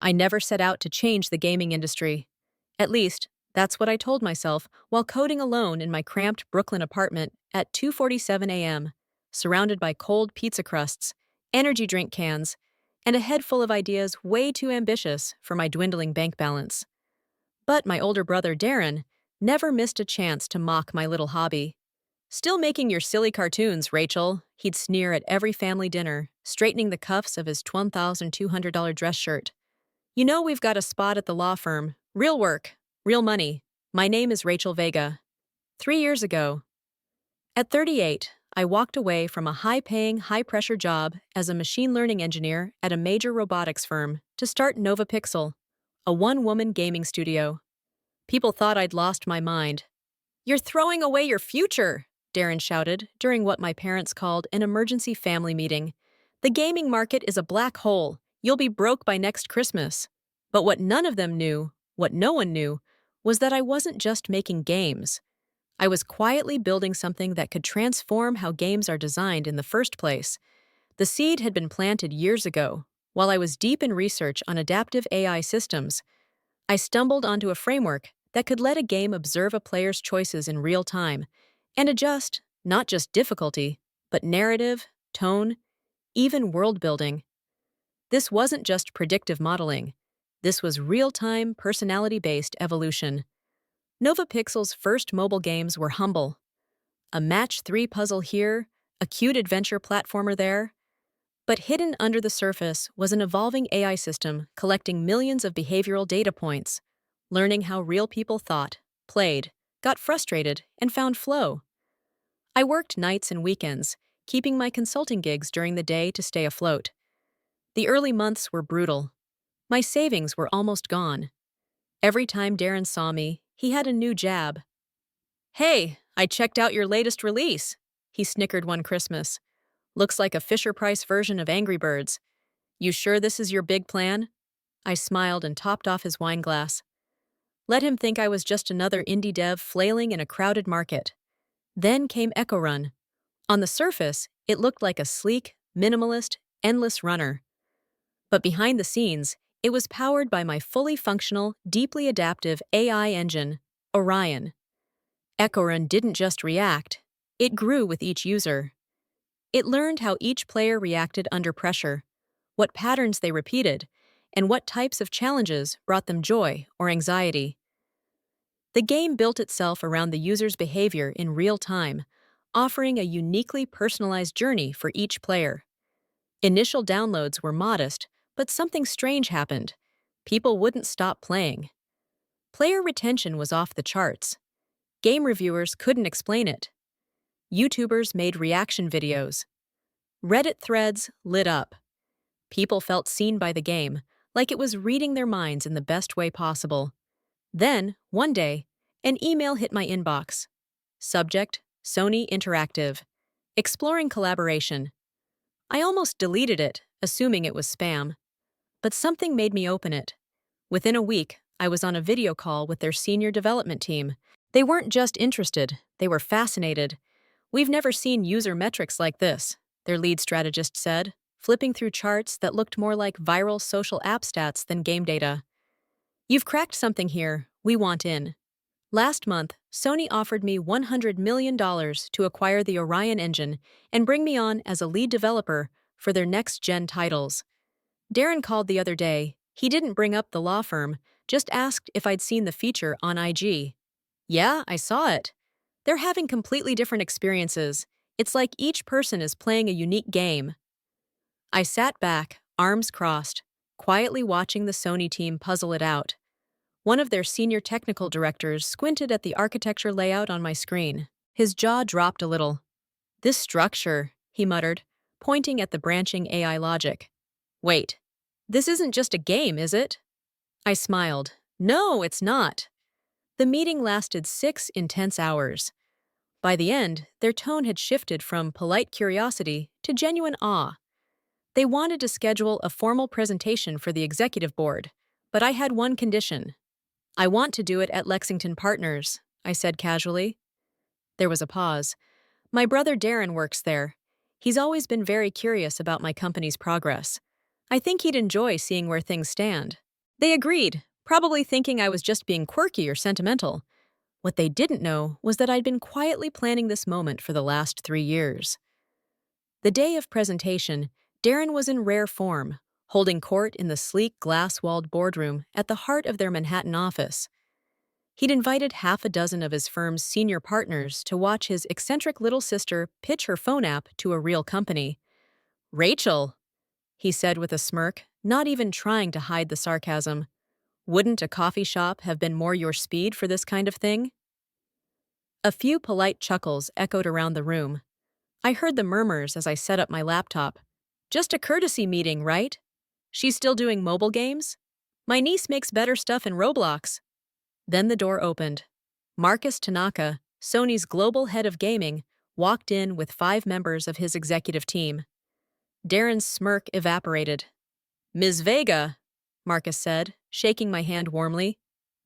I never set out to change the gaming industry. At least, that's what I told myself while coding alone in my cramped Brooklyn apartment at 2:47 a.m., surrounded by cold pizza crusts, energy drink cans, and a head full of ideas way too ambitious for my dwindling bank balance. But my older brother Darren never missed a chance to mock my little hobby. "Still making your silly cartoons, Rachel," he'd sneer at every family dinner, straightening the cuffs of his $1,200 dress shirt. "You know we've got a spot at the law firm. Real work, real money. My name is Rachel Vega." 3 years ago, at 38, I walked away from a high-paying, high-pressure job as a machine learning engineer at a major robotics firm to start NovaPixel, a one-woman gaming studio. People thought I'd lost my mind. "You're throwing away your future," Darren shouted during what my parents called an emergency family meeting. "The gaming market is a black hole. You'll be broke by next Christmas." But what none of them knew, what no one knew, was that I wasn't just making games. I was quietly building something that could transform how games are designed in the first place. The seed had been planted years ago, while I was deep in research on adaptive AI systems. I stumbled onto a framework that could let a game observe a player's choices in real time and adjust, not just difficulty, but narrative, tone, even world building. This wasn't just predictive modeling. This was real-time, personality-based evolution. NovaPixel's first mobile games were humble. A match-3 puzzle here, a cute adventure platformer there. But hidden under the surface was an evolving AI system collecting millions of behavioral data points, learning how real people thought, played, got frustrated, and found flow. I worked nights and weekends, keeping my consulting gigs during the day to stay afloat. The early months were brutal. My savings were almost gone. Every time Darren saw me, he had a new jab. "Hey, I checked out your latest release," he snickered one Christmas. "Looks like a Fisher-Price version of Angry Birds. You sure this is your big plan?" I smiled and topped off his wine glass. Let him think I was just another indie dev flailing in a crowded market. Then came Echo Run. On the surface, it looked like a sleek, minimalist, endless runner. But behind the scenes, it was powered by my fully functional, deeply adaptive AI engine, Orion. Echo Run didn't just react, it grew with each user. It learned how each player reacted under pressure, what patterns they repeated, and what types of challenges brought them joy or anxiety. The game built itself around the user's behavior in real time, offering a uniquely personalized journey for each player. Initial downloads were modest, but something strange happened. People wouldn't stop playing. Player retention was off the charts. Game reviewers couldn't explain it. YouTubers made reaction videos. Reddit threads lit up. People felt seen by the game, like it was reading their minds in the best way possible. Then, one day, an email hit my inbox. Subject: Sony Interactive. Exploring collaboration. I almost deleted it, assuming it was spam. But something made me open it. Within a week, I was on a video call with their senior development team. They weren't just interested, they were fascinated. "We've never seen user metrics like this," their lead strategist said, flipping through charts that looked more like viral social app stats than game data. "You've cracked something here. We want in." Last month, Sony offered me $100 million to acquire the Orion engine and bring me on as a lead developer for their next-gen titles. Darren called the other day. He didn't bring up the law firm, just asked if I'd seen the feature on IG. "Yeah, I saw it." They're having completely different experiences. It's like each person is playing a unique game. I sat back, arms crossed, quietly watching the Sony team puzzle it out. One of their senior technical directors squinted at the architecture layout on my screen. His jaw dropped a little. "This structure," he muttered, pointing at the branching AI logic. "Wait, this isn't just a game, is it?" I smiled. "No, it's not." The meeting lasted 6 intense hours. By the end, their tone had shifted from polite curiosity to genuine awe. They wanted to schedule a formal presentation for the executive board, but I had one condition. "I want to do it at Lexington Partners," I said casually. There was a pause. "My brother Darren works there. He's always been very curious about my company's progress. I think he'd enjoy seeing where things stand." They agreed, probably thinking I was just being quirky or sentimental. What they didn't know was that I'd been quietly planning this moment for the last 3 years. The day of presentation, Darren was in rare form, holding court in the sleek glass-walled boardroom at the heart of their Manhattan office. He'd invited half a dozen of his firm's senior partners to watch his eccentric little sister pitch her phone app to a real company. Rachel, he said with a smirk, not even trying to hide the sarcasm. Wouldn't a coffee shop have been more your speed for this kind of thing? A few polite chuckles echoed around the room. I heard the murmurs as I set up my laptop. Just a courtesy meeting, right? She's still doing mobile games? My niece makes better stuff in Roblox. Then the door opened. Marcus Tanaka, Sony's global head of gaming, walked in with 5 members of his executive team. Darren's smirk evaporated. Ms. Vega, Marcus said, shaking my hand warmly.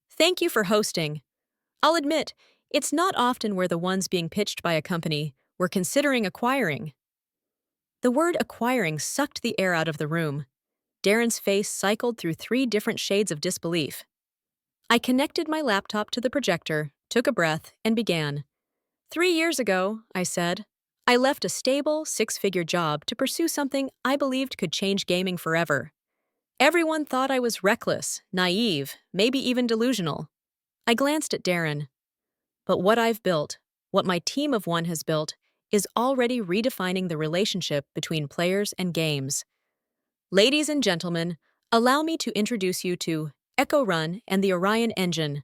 Thank you for hosting. I'll admit, it's not often we're the ones being pitched by a company we're considering acquiring. The word acquiring sucked the air out of the room. Darren's face cycled through 3 different shades of disbelief. I connected my laptop to the projector, took a breath, and began. 3 years ago, I said, I left a stable, 6-figure job to pursue something I believed could change gaming forever. Everyone thought I was reckless, naive, maybe even delusional. I glanced at Darren. But what I've built, what my team of 1 has built, is already redefining the relationship between players and games. Ladies and gentlemen, allow me to introduce you to Echo Run and the Orion Engine.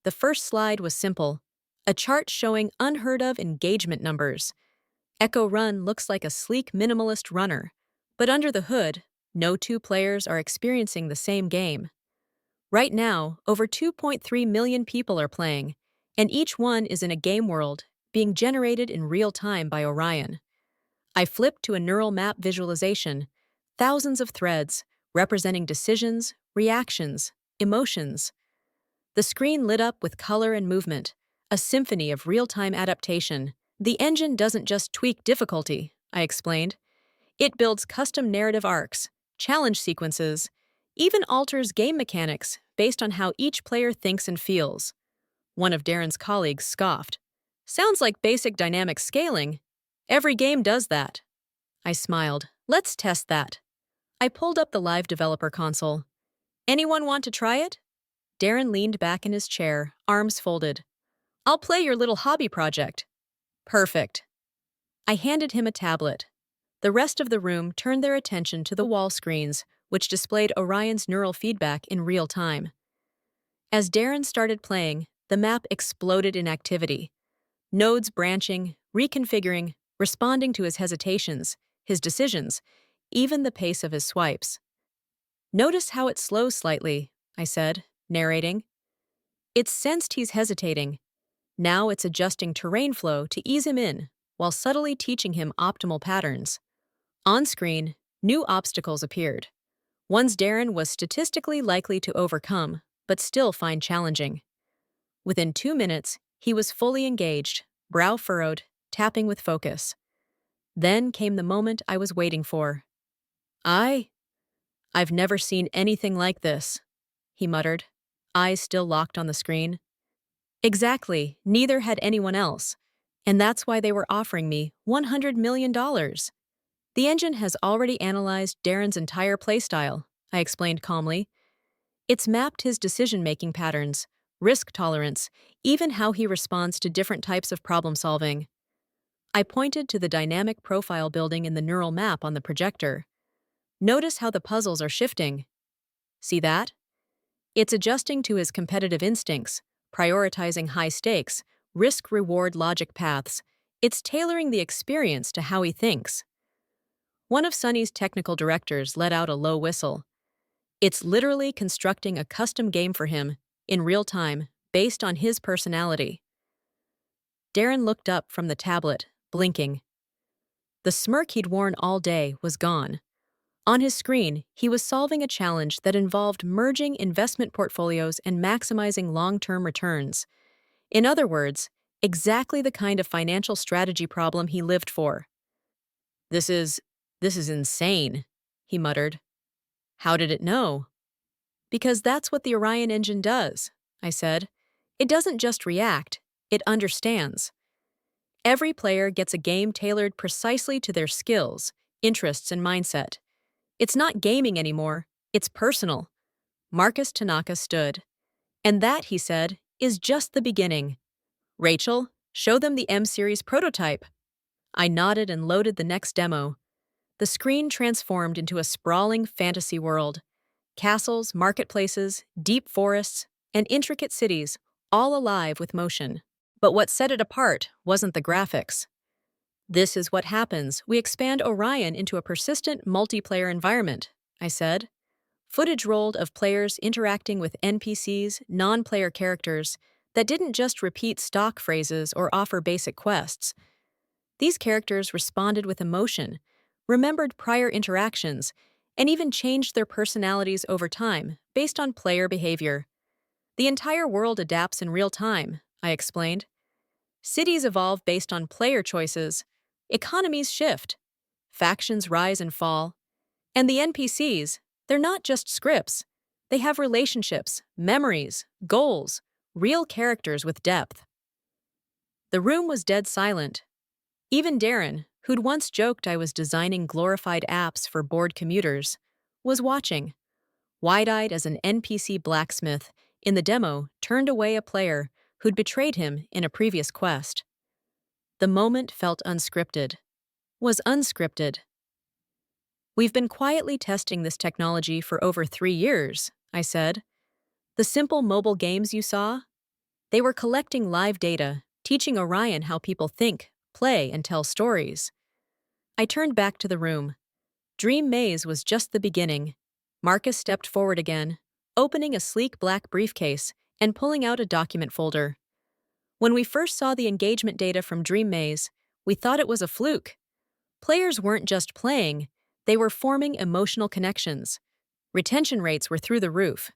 The first slide was simple, a chart showing unheard-of engagement numbers. Echo Run looks like a sleek minimalist runner, but under the hood, no 2 players are experiencing the same game. Right now, over 2.3 million people are playing, and each one is in a game world being generated in real time by Orion. I flipped to a neural map visualization, thousands of threads representing decisions, reactions, emotions. The screen lit up with color and movement, a symphony of real-time adaptation. The engine doesn't just tweak difficulty, I explained. It builds custom narrative arcs, challenge sequences, even alters game mechanics based on how each player thinks and feels. One of Darren's colleagues scoffed. Sounds like basic dynamic scaling. Every game does that. I smiled. Let's test that. I pulled up the live developer console. Anyone want to try it? Darren leaned back in his chair, arms folded. I'll play your little hobby project. Perfect. I handed him a tablet. The rest of the room turned their attention to the wall screens, which displayed Orion's neural feedback in real time. As Darren started playing, the map exploded in activity. Nodes branching, reconfiguring, responding to his hesitations, his decisions, even the pace of his swipes. Notice how it slows slightly, I said, narrating. It's sensed he's hesitating. Now it's adjusting terrain flow to ease him in, while subtly teaching him optimal patterns. On screen, new obstacles appeared. Ones Darren was statistically likely to overcome, but still find challenging. Within 2 minutes, he was fully engaged, brow furrowed, tapping with focus. Then came the moment I was waiting for. I've never seen anything like this, he muttered, eyes still locked on the screen. Exactly, neither had anyone else, and that's why they were offering me $100 million. The engine has already analyzed Darren's entire playstyle, I explained calmly. It's mapped his decision-making patterns, risk tolerance, even how he responds to different types of problem-solving. I pointed to the dynamic profile building in the neural map on the projector. Notice how the puzzles are shifting. See that? It's adjusting to his competitive instincts, prioritizing high stakes, risk-reward logic paths. It's tailoring the experience to how he thinks. One of Sunny's technical directors let out a low whistle. It's literally constructing a custom game for him, in real time, based on his personality. Darren looked up from the tablet, blinking. The smirk he'd worn all day was gone. On his screen, he was solving a challenge that involved merging investment portfolios and maximizing long-term returns. In other words, exactly the kind of financial strategy problem he lived for. This is insane, he muttered. How did it know? Because that's what the Orion engine does, I said. It doesn't just react, it understands. Every player gets a game tailored precisely to their skills, interests, and mindset. It's not gaming anymore, it's personal. Marcus Tanaka stood. And that, he said, is just the beginning. Rachel, show them the M-Series prototype. I nodded and loaded the next demo. The screen transformed into a sprawling fantasy world. Castles, marketplaces, deep forests, and intricate cities, all alive with motion. But what set it apart wasn't the graphics. This is what happens. We expand Orion into a persistent multiplayer environment, I said. Footage rolled of players interacting with NPCs, non-player characters, that didn't just repeat stock phrases or offer basic quests. These characters responded with emotion, remembered prior interactions, and even changed their personalities over time based on player behavior. The entire world adapts in real time, I explained. Cities evolve based on player choices, economies shift, factions rise and fall, and the NPCs, they're not just scripts. They have relationships, memories, goals, real characters with depth. The room was dead silent. Even Darren, who'd once joked I was designing glorified apps for bored commuters, was watching. Wide-eyed as an NPC blacksmith, in the demo turned away a player who'd betrayed him in a previous quest. The moment felt unscripted. Was unscripted. We've been quietly testing this technology for over 3 years, I said. The simple mobile games you saw? They were collecting live data, teaching Orion how people think, play, and tell stories. I turned back to the room. Dream Maze was just the beginning. Marcus stepped forward again, opening a sleek black briefcase and pulling out a document folder. When we first saw the engagement data from Dream Maze, we thought it was a fluke. Players weren't just playing, they were forming emotional connections. Retention rates were through the roof.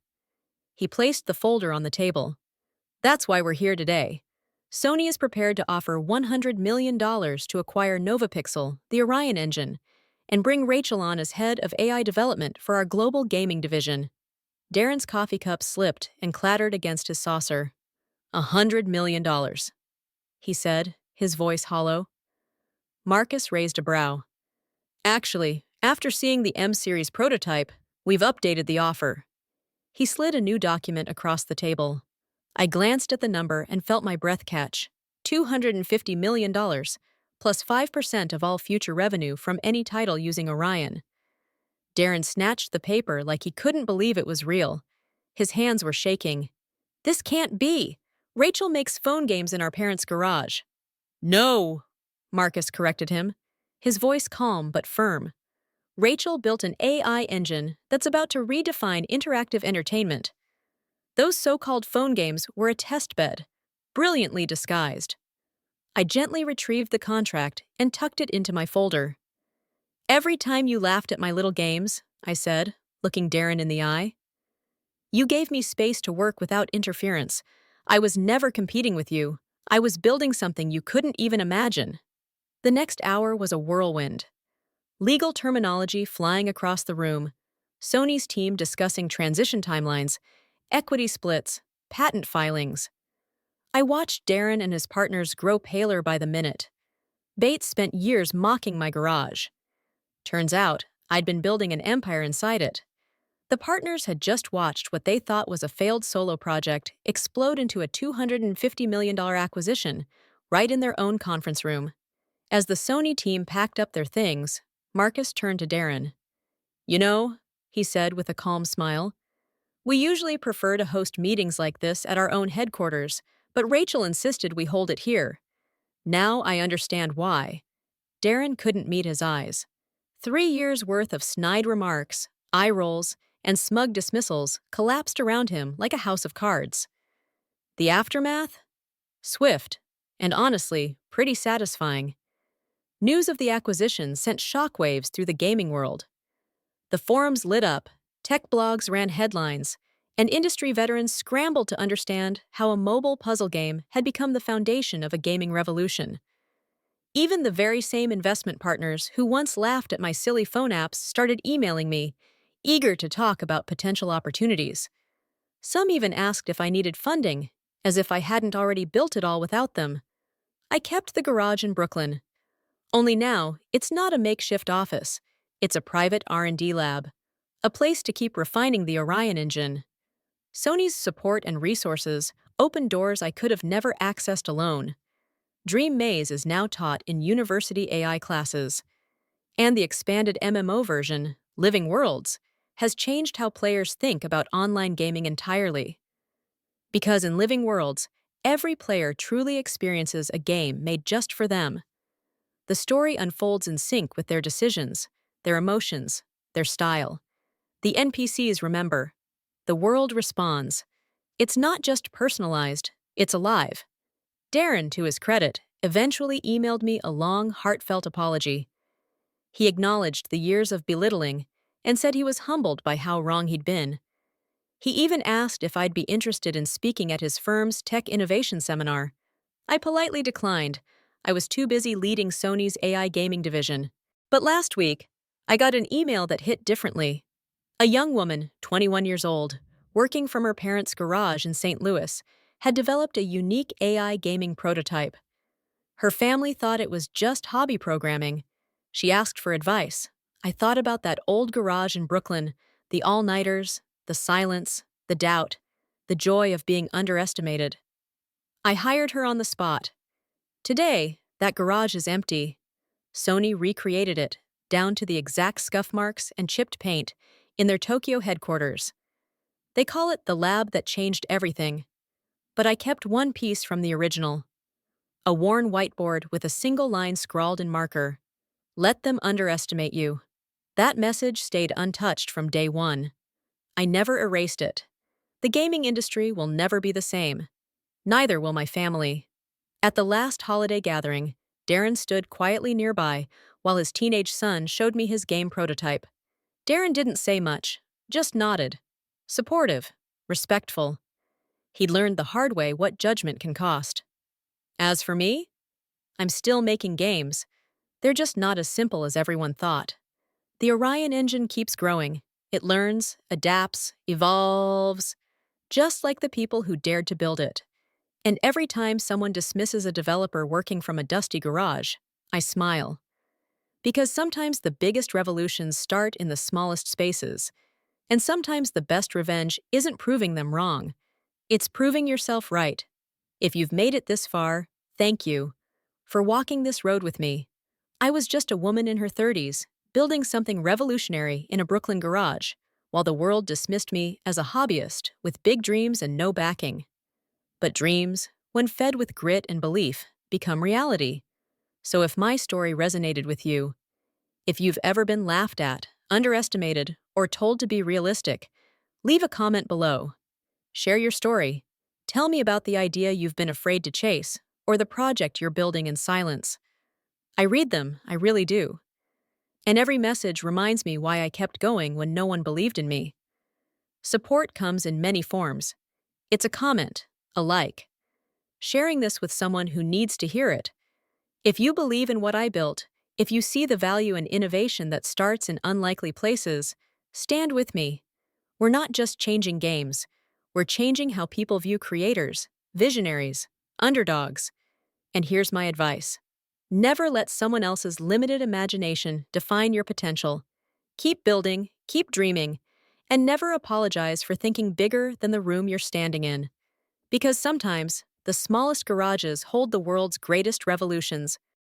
He placed the folder on the table. That's why we're here today. Sony is prepared to offer $100 million to acquire NovaPixel, the Orion engine, and bring Rachel on as head of AI development for our global gaming division. Darren's coffee cup slipped and clattered against his saucer. $100 million, he said, his voice hollow. Marcus raised a brow. Actually, after seeing the M-Series prototype, we've updated the offer. He slid a new document across the table. I glanced at the number and felt my breath catch. $250 million, plus 5% of all future revenue from any title using Orion. Darren snatched the paper like he couldn't believe it was real. His hands were shaking. This can't be! Rachel makes phone games in our parents' garage. No, Marcus corrected him, his voice calm but firm. Rachel built an AI engine that's about to redefine interactive entertainment. Those so-called phone games were a test bed, brilliantly disguised. I gently retrieved the contract and tucked it into my folder. Every time you laughed at my little games, I said, looking Darren in the eye, you gave me space to work without interference. I was never competing with you. I was building something you couldn't even imagine. The next hour was a whirlwind. Legal terminology flying across the room, Sony's team discussing transition timelines, equity splits, patent filings. I watched Darren and his partners grow paler by the minute. Bates spent years mocking my garage. Turns out, I'd been building an empire inside it. The partners had just watched what they thought was a failed solo project explode into a $250 million acquisition, right in their own conference room. As the Sony team packed up their things, Marcus turned to Darren. You know, he said with a calm smile, we usually prefer to host meetings like this at our own headquarters, but Rachel insisted we hold it here. Now I understand why. Darren couldn't meet his eyes. 3 years' worth of snide remarks, eye rolls, and smug dismissals collapsed around him like a house of cards. The aftermath? Swift, and honestly, pretty satisfying. News of the acquisition sent shockwaves through the gaming world. The forums lit up, tech blogs ran headlines, and industry veterans scrambled to understand how a mobile puzzle game had become the foundation of a gaming revolution. Even the very same investment partners who once laughed at my silly phone apps started emailing me, eager to talk about potential opportunities. Some even asked if I needed funding, as if I hadn't already built it all without them. I kept the garage in Brooklyn. Only now, it's not a makeshift office. It's a private R&D lab, a place to keep refining the Orion engine. Sony's support and resources opened doors I could have never accessed alone. Dream Maze is now taught in university AI classes, and the expanded MMO version, Living Worlds, has changed how players think about online gaming entirely. Because in Living Worlds, every player truly experiences a game made just for them. The story unfolds in sync with their decisions, their emotions, their style. The NPCs remember. The world responds. It's not just personalized, it's alive. Darren, to his credit, eventually emailed me a long, heartfelt apology. He acknowledged the years of belittling and said he was humbled by how wrong he'd been. He even asked if I'd be interested in speaking at his firm's tech innovation seminar. I politely declined. I was too busy leading Sony's AI gaming division. But last week, I got an email that hit differently. A young woman, 21 years old, working from her parents' garage in St. Louis, had developed a unique AI gaming prototype. Her family thought it was just hobby programming. She asked for advice. I thought about that old garage in Brooklyn, the all-nighters, the silence, the doubt, the joy of being underestimated. I hired her on the spot. Today, that garage is empty. Sony recreated it, down to the exact scuff marks and chipped paint, in their Tokyo headquarters. They call it the lab that changed everything. But I kept one piece from the original. A worn whiteboard with a single line scrawled in marker. Let them underestimate you. That message stayed untouched from day one. I never erased it. The gaming industry will never be the same. Neither will my family. At the last holiday gathering, Darren stood quietly nearby while his teenage son showed me his game prototype. Darren didn't say much, just nodded. Supportive, respectful. He'd learned the hard way what judgment can cost. As for me, I'm still making games. They're just not as simple as everyone thought. The Orion engine keeps growing. It learns, adapts, evolves, just like the people who dared to build it. And every time someone dismisses a developer working from a dusty garage, I smile. Because sometimes the biggest revolutions start in the smallest spaces, and sometimes the best revenge isn't proving them wrong. It's proving yourself right. If you've made it this far, thank you for walking this road with me. I was just a woman in her 30s, building something revolutionary in a Brooklyn garage, while the world dismissed me as a hobbyist with big dreams and no backing. But dreams, when fed with grit and belief, become reality. So if my story resonated with you, if you've ever been laughed at, underestimated, or told to be realistic, leave a comment below. Share your story. Tell me about the idea you've been afraid to chase, or the project you're building in silence. I read them, I really do. And every message reminds me why I kept going when no one believed in me. Support comes in many forms. It's a comment, a like. Sharing this with someone who needs to hear it. If you believe in what I built, if you see the value in innovation that starts in unlikely places, stand with me. We're not just changing games. We're changing how people view creators, visionaries, underdogs. And here's my advice. Never let someone else's limited imagination define your potential. Keep building, keep dreaming, and never apologize for thinking bigger than the room you're standing in. Because sometimes, the smallest garages hold the world's greatest revolutions.